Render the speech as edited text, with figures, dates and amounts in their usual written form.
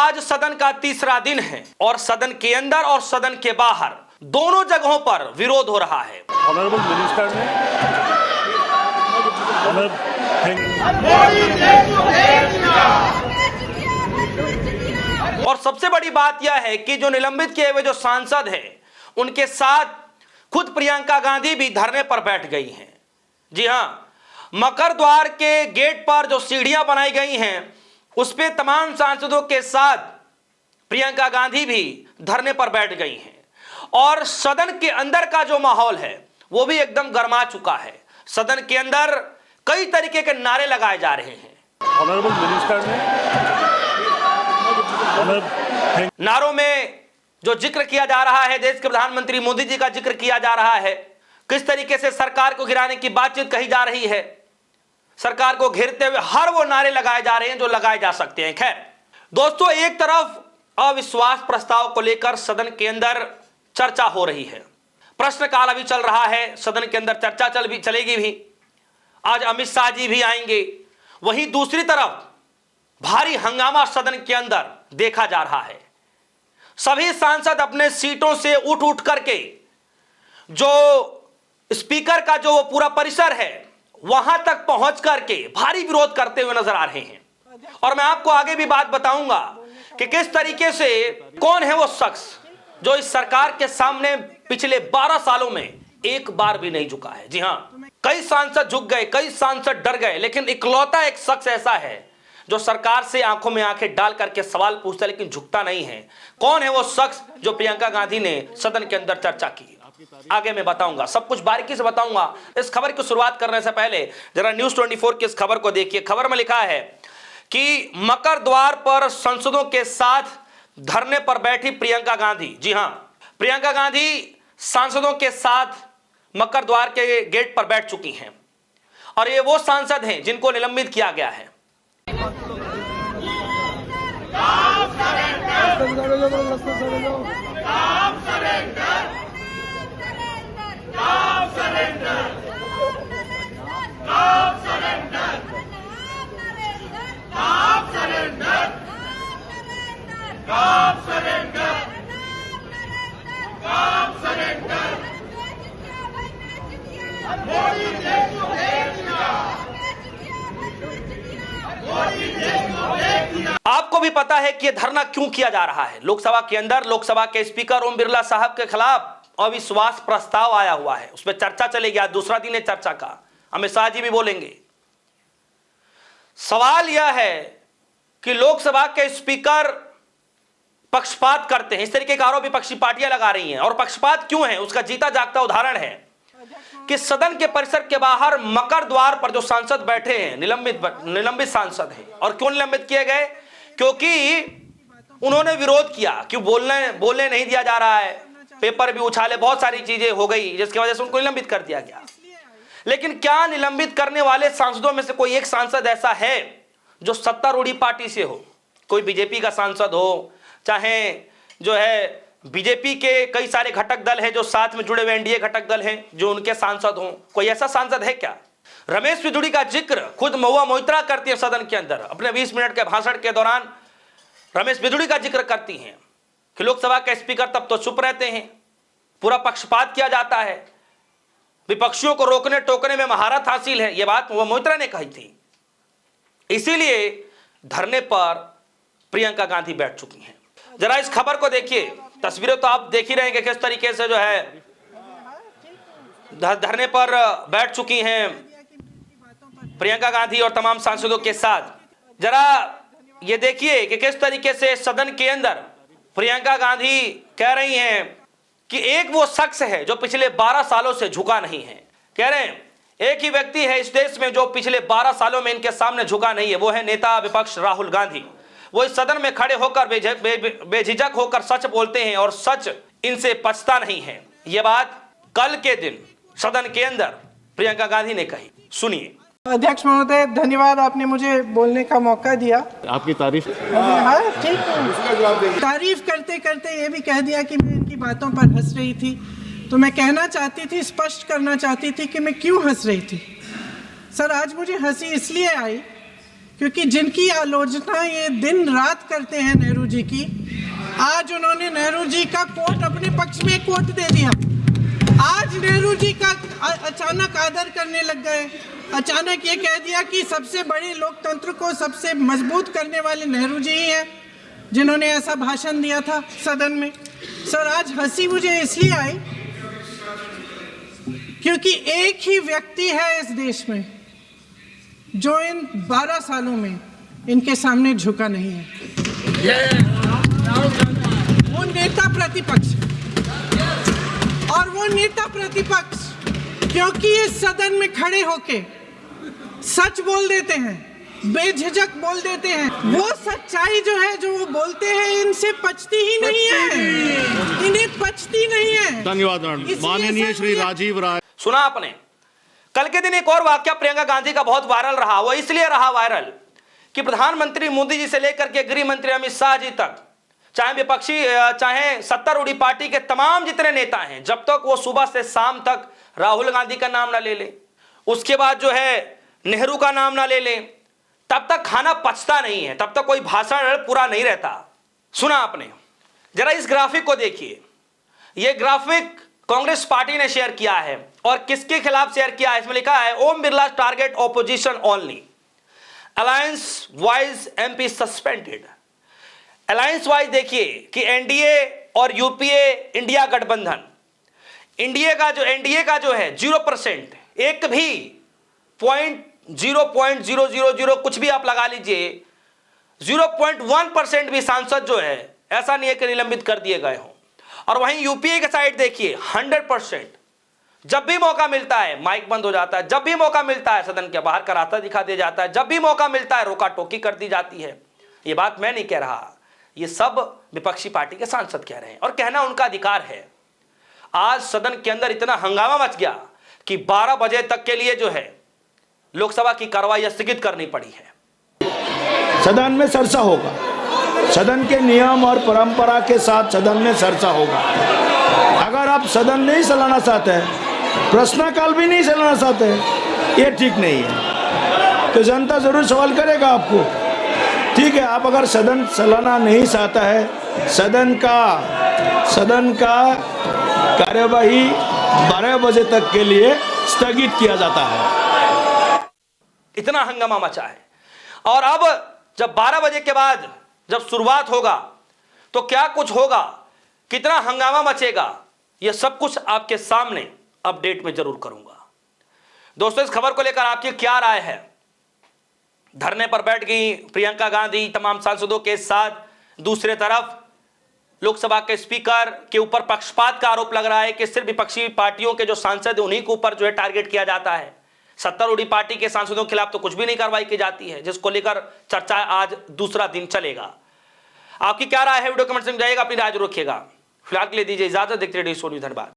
आज सदन का तीसरा दिन है और सदन के अंदर और सदन के बाहर दोनों जगहों पर विरोध हो रहा है। ऑनरेबल मिनिस्टर ने और सबसे बड़ी बात यह है कि जो निलंबित किए हुए जो सांसद हैं उनके साथ खुद प्रियंका गांधी भी धरने पर बैठ गई हैं। जी हां, मकर द्वार के गेट पर जो सीढ़ियां बनाई गई हैं उस पे तमाम सांसदों के साथ प्रियंका गांधी भी धरने पर बैठ गई हैं और सदन के अंदर का जो माहौल है वो भी एकदम गर्मा चुका है। सदन के अंदर कई तरीके के नारे लगाए जा रहे हैं। ऑनरेबल मिनिस्टर ने नारों में जो जिक्र किया जा रहा है, देश के प्रधानमंत्री मोदी जी का जिक्र किया जा रहा है, किस तरीके से सरकार को गिराने की बातचीत कही जा रही है, सरकार को घेरते हुए हर वो नारे लगाए जा रहे हैं जो लगाए जा सकते हैं। खैर दोस्तों, एक तरफ अविश्वास प्रस्ताव को लेकर सदन के अंदर चर्चा हो रही है, प्रश्नकाल अभी चल रहा है, सदन के अंदर चर्चा चलेगी भी, आज अमित शाह जी भी आएंगे। वहीं दूसरी तरफ भारी हंगामा सदन के अंदर देखा जा रहा है। सभी सांसद अपने सीटों से उठ करके जो स्पीकर का जो पूरा परिसर है वहां तक पहुंच करके भारी विरोध करते हुए नजर आ रहे हैं। और मैं आपको आगे भी बात बताऊंगा कि किस तरीके से कौन है वो शख्स जो इस सरकार के सामने पिछले 12 सालों में एक बार भी नहीं झुका है। जी हां, कई सांसद झुक गए, कई सांसद डर गए, लेकिन इकलौता एक शख्स ऐसा है जो सरकार से आंखों में आंखें डाल करके सवाल पूछता है लेकिन झुकता नहीं है। कौन है वो शख्स जो प्रियंका गांधी ने सदन के अंदर चर्चा की, आगे मैं बताऊंगा, सब कुछ बारीकी से बताऊंगा। इस खबर की शुरुआत करने से पहले जरा न्यूज़ 24 की इस खबर को देखिए। खबर में लिखा है कि मकर द्वार पर सांसदों के साथ धरने पर बैठी प्रियंका गांधी। जी हां, प्रियंका गांधी सांसदों के साथ मकर द्वार के गेट पर बैठ चुकी हैं और ये वो सांसद हैं जिनको निलंबित किया गया है। आपको भी पता है कि यह धरना क्यों किया जा रहा है। लोकसभा के अंदर लोकसभा के स्पीकर ओम बिरला साहब के खिलाफ अविश्वास प्रस्ताव आया हुआ है, उस पर चर्चा चलेगी। आज दूसरा दिन है चर्चा का, अमित शाह जी भी बोलेंगे। सवाल यह है कि लोकसभा के स्पीकर पक्षपात करते हैं, इस तरीके का आरोप विपक्षी पार्टियां लगा रही हैं। और पक्षपात क्यों है उसका जीता जागता उदाहरण है कि सदन के परिसर के बाहर मकर द्वार पर जो सांसद बैठे हैं, निलंबित सांसद हैं। और क्यों निलंबित किए गए? क्योंकि उन्होंने विरोध किया कि बोलने नहीं दिया जा रहा है, पेपर भी उछाले, बहुत सारी चीजें हो गई जिसकी वजह से उनको निलंबित कर दिया गया। लेकिन क्या निलंबित करने वाले सांसदों में से कोई एक सांसद ऐसा है जो सत्तारूढ़ी पार्टी से हो? कोई बीजेपी का सांसद हो, चाहे जो है बीजेपी के कई सारे घटक दल हैं जो साथ में जुड़े हुए एनडीए घटक दल हैं जो उनके सांसद हों, कोई ऐसा सांसद है क्या? रमेश बिधूड़ी का जिक्र खुद महुआ मोइत्रा करती है सदन के अंदर, अपने 20 मिनट के भाषण के दौरान रमेश बिधूड़ी का जिक्र करती हैं कि लोकसभा के स्पीकर तब तो चुप रहते हैं, पूरा पक्षपात किया जाता है, विपक्षियों को रोकने टोकने में महारत हासिल है। यह बात महुआ मोइत्रा ने कही थी। इसीलिए धरने पर प्रियंका गांधी बैठ चुकी हैं। जरा इस खबर को देखिए, तस्वीरें तो आप देख ही रहे हैं कि किस तरीके से जो है धरने पर बैठ चुकी हैं प्रियंका गांधी और तमाम सांसदों के साथ। जरा ये देखिए कि किस तरीके से सदन के अंदर प्रियंका गांधी कह रही हैं कि एक वो शख्स है जो पिछले 12 सालों से झुका नहीं है। कह रहे हैं एक ही व्यक्ति है इस देश में जो पिछले 12 सालों में इनके सामने झुका नहीं है, वो है नेता विपक्ष राहुल गांधी। वो इस सदन में खड़े होकर बेझिझक होकर सच बोलते हैं और सच इनसे पचता नहीं है। ये बात कल के दिन सदन के अंदर प्रियंका गांधी ने कही, सुनिए। अध्यक्ष महोदय, धन्यवाद, आपने मुझे बोलने का मौका दिया। आपकी तारीफ। हाँ ठीक है, तारीफ करते करते ये भी कह दिया कि मैं इनकी बातों पर हंस रही थी। तो मैं कहना चाहती थी, स्पष्ट करना चाहती थी कि मैं क्यों हंस रही थी। सर, आज मुझे हंसी इसलिए आई क्योंकि जिनकी आलोचना ये दिन रात करते हैं नेहरू जी की, आज उन्होंने नेहरू जी का कोट अपने पक्ष में कोट दे दिया। आज नेहरू जी का अचानक आदर करने लग गए, अचानक ये कह दिया कि सबसे बड़े लोकतंत्र को सबसे मजबूत करने वाले नेहरू जी ही हैं, जिन्होंने ऐसा भाषण दिया था सदन में। सर, आज हंसी मुझे इसलिए आई क्योंकि एक ही व्यक्ति है इस देश में जो इन 12 सालों में इनके सामने झुका नहीं है। वो नेता प्रतिपक्ष, और वो नेता प्रतिपक्ष क्योंकि इस सदन में खड़े होके सच बोल देते हैं, बेझिझक बोल देते हैं, वो सच्चाई जो है जो वो बोलते हैं इनसे पचती ही नहीं है, इन्हें पचती नहीं है। धन्यवाद माननीय श्री राजीव राय। सुना आपने? कल के दिन एक और वाक्य प्रियंका गांधी का बहुत वायरल रहा। वो इसलिए रहा वायरल कि प्रधानमंत्री मोदी जी से लेकर के गृह मंत्री अमित शाह जी तक, चाहे विपक्षी चाहे सत्तारूढ़ी पार्टी के तमाम जितने नेता हैं, जब तक वो सुबह से शाम तक राहुल गांधी का नाम ना ले ले, उसके बाद जो है नेहरू का नाम ना ले ले, तब तक खाना पचता नहीं है, तब तक कोई भाषण पूरा नहीं रहता। सुना आपने? जरा इस ग्राफिक को देखिए। यह ग्राफिक कांग्रेस पार्टी ने शेयर किया है और किसके खिलाफ शेयर किया है? इसमें लिखा है Om Birla target opposition only, alliance wise MP suspended. Alliance wise देखिए कि एनडीए और यूपीए इंडिया गठबंधन, एनडीए का जो है 0%, एक भी 0.000 कुछ भी आप लगा लीजिए, 0.1% भी सांसद जो है ऐसा नहीं है कि निलंबित कर दिए गए हों। और वहीं यूपीए के साइड देखिए 100%, जब भी मौका मिलता है माइक बंद हो जाता है, जब भी मौका मिलता है सदन के बाहर का रास्ता दिखा दिया जाता है, जब भी मौका मिलता है रोका टोकी कर दी जाती है। ये बात मैं नहीं कह रहा, ये सब विपक्षी पार्टी के सांसद कह रहे हैं और कहना उनका अधिकार है। आज सदन के अंदर इतना हंगामा मच गया कि 12 बजे तक के लिए जो है लोकसभा की कार्रवाई स्थगित करनी पड़ी है। सदन में चर्चा होगा, सदन के नियम और परंपरा के साथ सदन में चर्चा होगा। अगर आप सदन नहीं चलाना चाहते हैं, प्रश्नकाल भी नहीं चलाना चाहते हैं, ये ठीक नहीं है। तो जनता जरूर सवाल करेगा आपको। ठीक है, आप अगर सदन चलाना नहीं चाहता है, सदन का कार्यवाही 12 बजे तक के लिए स्थगित किया जाता है। इतना हंगामा मचा है। और अब जब 12 बजे के बाद जब शुरुआत होगा तो क्या कुछ होगा, कितना हंगामा मचेगा, यह सब कुछ आपके सामने अपडेट में जरूर करूंगा। दोस्तों, इस खबर को लेकर आपकी क्या राय है? धरने पर बैठ गई प्रियंका गांधी तमाम सांसदों के साथ, दूसरे तरफ लोकसभा के स्पीकर के ऊपर पक्षपात का आरोप लग रहा है कि सिर्फ विपक्षी पार्टियों के जो सांसद उन्हीं के ऊपर जो है टारगेट किया जाता है, सत्तारूढ़ी पार्टी के सांसदों के खिलाफ तो कुछ भी नहीं कार्रवाई की जाती है, जिसको लेकर चर्चा आज दूसरा दिन चलेगा। आपकी क्या राय है? वीडियो कमेंट में जाइएगा, अपनी राय जरूर रखिएगा। फिलहाल के लिए दीजिए इजाजत, देखते रहिए DSO न्यूज़। धन्यवाद।